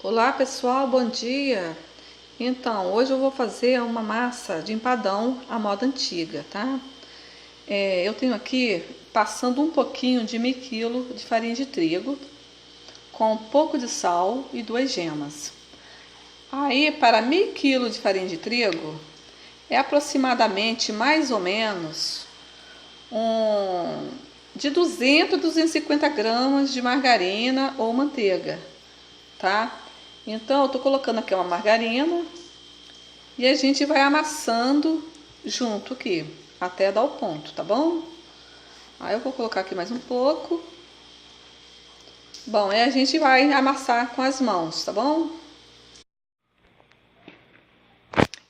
Olá pessoal, bom dia! Então, hoje eu vou fazer uma massa de empadão à moda antiga, tá? Eu tenho aqui passando um pouquinho de meio quilo de farinha de trigo com um pouco de sal e 2 gemas. Aí, para meio quilo de farinha de trigo, é aproximadamente mais ou menos de 200 a 250 gramas de margarina ou manteiga, tá? Então eu tô colocando aqui uma margarina e a gente vai amassando junto aqui, até dar o ponto, tá bom? Aí eu vou colocar aqui mais um pouco. Bom, aí a gente vai amassar com as mãos, tá bom?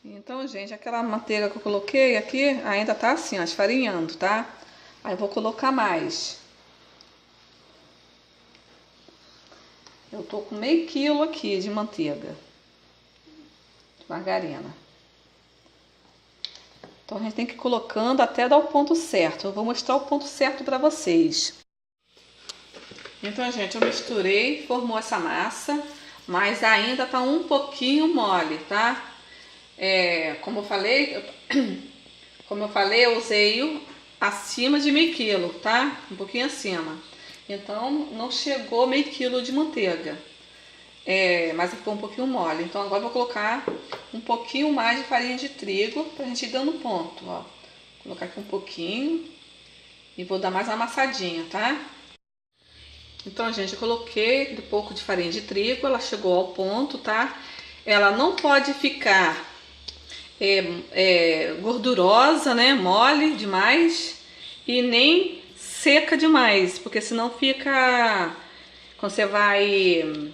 Então, gente, aquela manteiga que eu coloquei aqui ainda tá assim, ó, esfarinhando, tá? Aí eu vou colocar mais. Eu tô com meio quilo aqui de manteiga, de margarina. Então a gente tem que ir colocando até dar o ponto certo. Eu vou mostrar o ponto certo para vocês. Então, gente, eu misturei, formou essa massa, mas ainda tá um pouquinho mole, tá? Como eu falei, eu usei acima de meio quilo, tá? Um pouquinho acima. Então não chegou meio quilo de manteiga, mas ficou um pouquinho mole. Então agora eu vou colocar um pouquinho mais de farinha de trigo pra gente ir dando ponto, ó. Vou colocar aqui um pouquinho e vou dar mais uma amassadinha, tá? Então, gente, eu coloquei aquele pouco de farinha de trigo, ela chegou ao ponto, tá? Ela não pode ficar gordurosa, né? Mole demais e nem seca demais, porque senão fica, quando você vai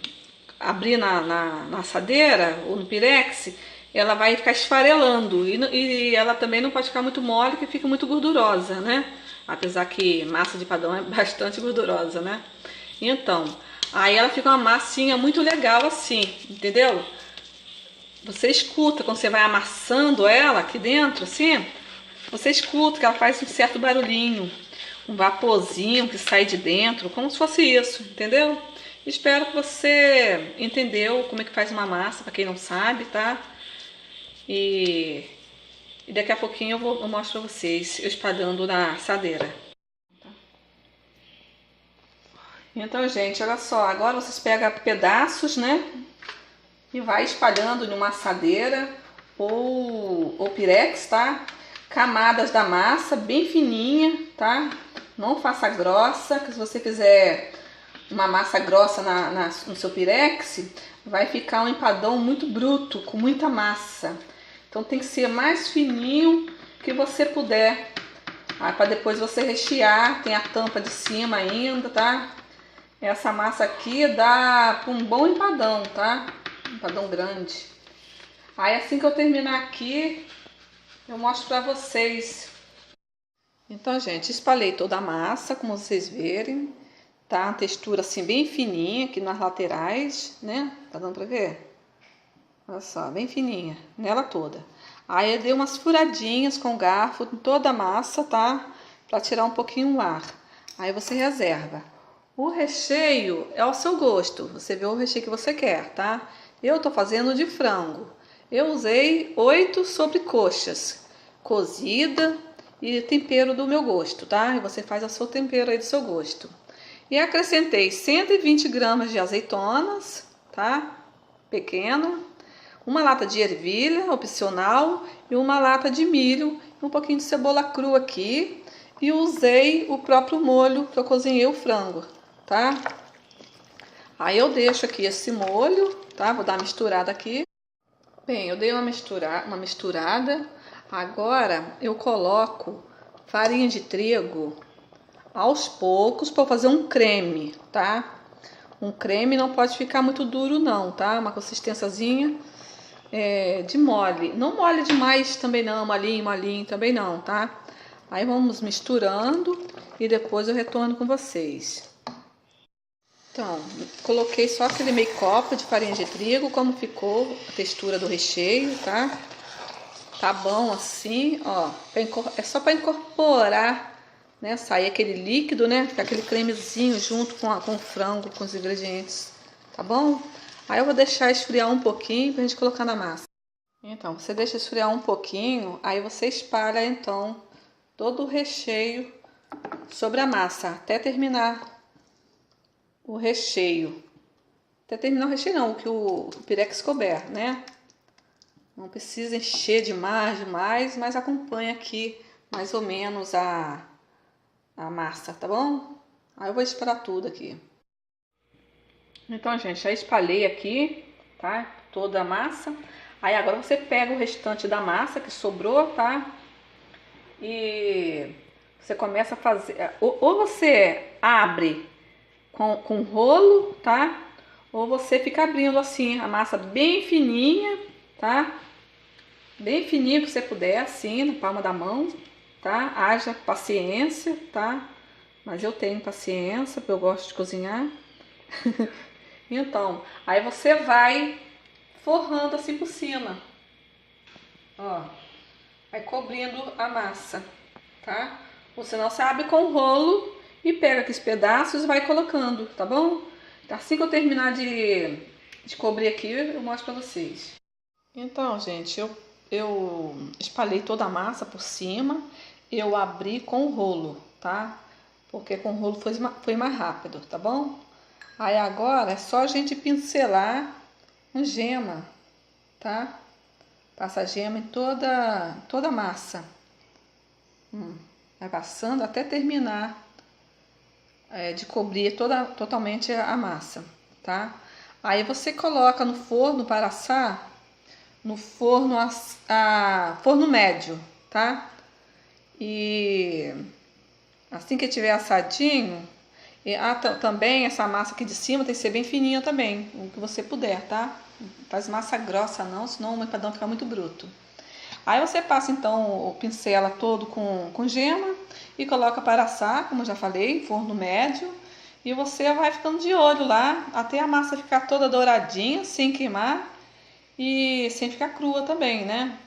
abrir na assadeira ou no pirex, ela vai ficar esfarelando e ela também não pode ficar muito mole, que fica muito gordurosa, né? Apesar que massa de padrão é bastante gordurosa, né? Então, aí ela fica uma massinha muito legal assim, entendeu? Você escuta quando você vai amassando ela aqui dentro, assim, você escuta que ela faz um certo barulhinho, um vaporzinho que sai de dentro, como se fosse isso, entendeu? Espero que você entendeu como é que faz uma massa, para quem não sabe, tá? E daqui a pouquinho eu mostro pra vocês eu espalhando na assadeira. Então, gente, olha só, agora vocês pegam pedaços, né? E vai espalhando numa assadeira ou pirex, tá? Camadas da massa bem fininha, tá? Não faça grossa, que se você fizer uma massa grossa no seu pirex, vai ficar um empadão muito bruto, com muita massa. Então tem que ser mais fininho que você puder. Para depois você rechear, tem a tampa de cima ainda, tá? Essa massa aqui dá para um bom empadão, tá? Um empadão grande. Aí assim que eu terminar aqui, eu mostro pra vocês. Então, gente, espalhei toda a massa, como vocês verem. Tá? Uma textura assim bem fininha aqui nas laterais, né? Tá dando pra ver? Olha só, bem fininha, nela toda. Aí eu dei umas furadinhas com o garfo em toda a massa, tá? Pra tirar um pouquinho o ar. Aí você reserva. O recheio é ao seu gosto, você vê o recheio que você quer, tá? Eu tô fazendo de frango. Eu usei 8 sobrecoxas, cozida e tempero do meu gosto, tá? E você faz o seu tempero aí do seu gosto. E acrescentei 120 gramas de azeitonas, tá? Pequena. Uma lata de ervilha, opcional, e uma lata de milho, e um pouquinho de cebola crua aqui. E usei o próprio molho que eu cozinhei o frango, tá? Aí eu deixo aqui esse molho, tá? Vou dar uma misturada aqui. Bem, eu dei uma misturada. Agora eu coloco farinha de trigo aos poucos para fazer um creme, tá? Um creme não pode ficar muito duro não, tá? Uma consistênciazinha de mole. Não mole demais também não, molinho também não, tá? Aí vamos misturando e depois eu retorno com vocês. Então, coloquei só aquele meio copo de farinha de trigo, como ficou a textura do recheio, tá? Tá bom assim, ó. É só para incorporar, né? Sair aquele líquido, né? Ficar aquele cremezinho junto com o frango, com os ingredientes, tá bom? Aí eu vou deixar esfriar um pouquinho pra gente colocar na massa. Então, você deixa esfriar um pouquinho, aí você espalha então todo o recheio sobre a massa, até terminar o recheio. Até terminar o recheio não, que o pirex couber, né? Não precisa encher demais, mas acompanha aqui mais ou menos a massa, tá bom? Aí eu vou esperar tudo aqui. Então, gente, já espalhei aqui, tá? Toda a massa. Aí agora você pega o restante da massa que sobrou, tá? E você começa a fazer... Ou você abre com rolo, tá? Ou você fica abrindo assim, a massa bem fininha, tá? Bem fininho que você puder, assim, na palma da mão, tá? Haja paciência, tá? Mas eu tenho paciência, porque eu gosto de cozinhar. Então, aí você vai forrando assim por cima, ó, vai cobrindo a massa, tá? Ou senão você abre com o rolo e pega aqueles pedaços e vai colocando, tá bom? Assim que eu terminar de cobrir aqui, eu mostro pra vocês. Então, gente, eu espalhei toda a massa por cima, eu abri com o rolo, tá? Porque com o rolo foi mais rápido, tá bom? Aí agora é só a gente pincelar com gema, tá? Passa gema em toda a massa. Vai passando até terminar de cobrir totalmente a massa, tá? Aí você coloca no forno para assar, no forno forno médio, tá? E assim que tiver assadinho, também essa massa aqui de cima tem que ser bem fininha também, o que você puder, tá? Não faz massa grossa não, senão o empadão fica muito bruto. Aí você passa então o pincela todo com gema e coloca para assar, como eu já falei, forno médio. E você vai ficando de olho lá até a massa ficar toda douradinha, sem queimar e sem ficar crua também, né?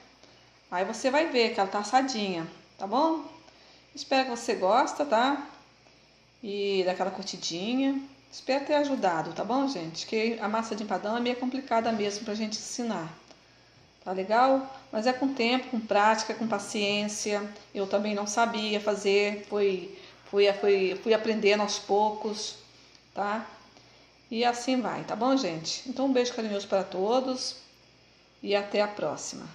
Aí você vai ver que ela tá assadinha, tá bom? Espero que você goste, tá? E daquela curtidinha. Espero ter ajudado, tá bom, gente? Que a massa de empadão é meio complicada mesmo pra gente ensinar. Tá legal? Mas é com tempo, com prática, com paciência. Eu também não sabia fazer, fui aprendendo aos poucos, tá? E assim vai, tá bom, gente? Então um beijo carinhoso para todos e até a próxima.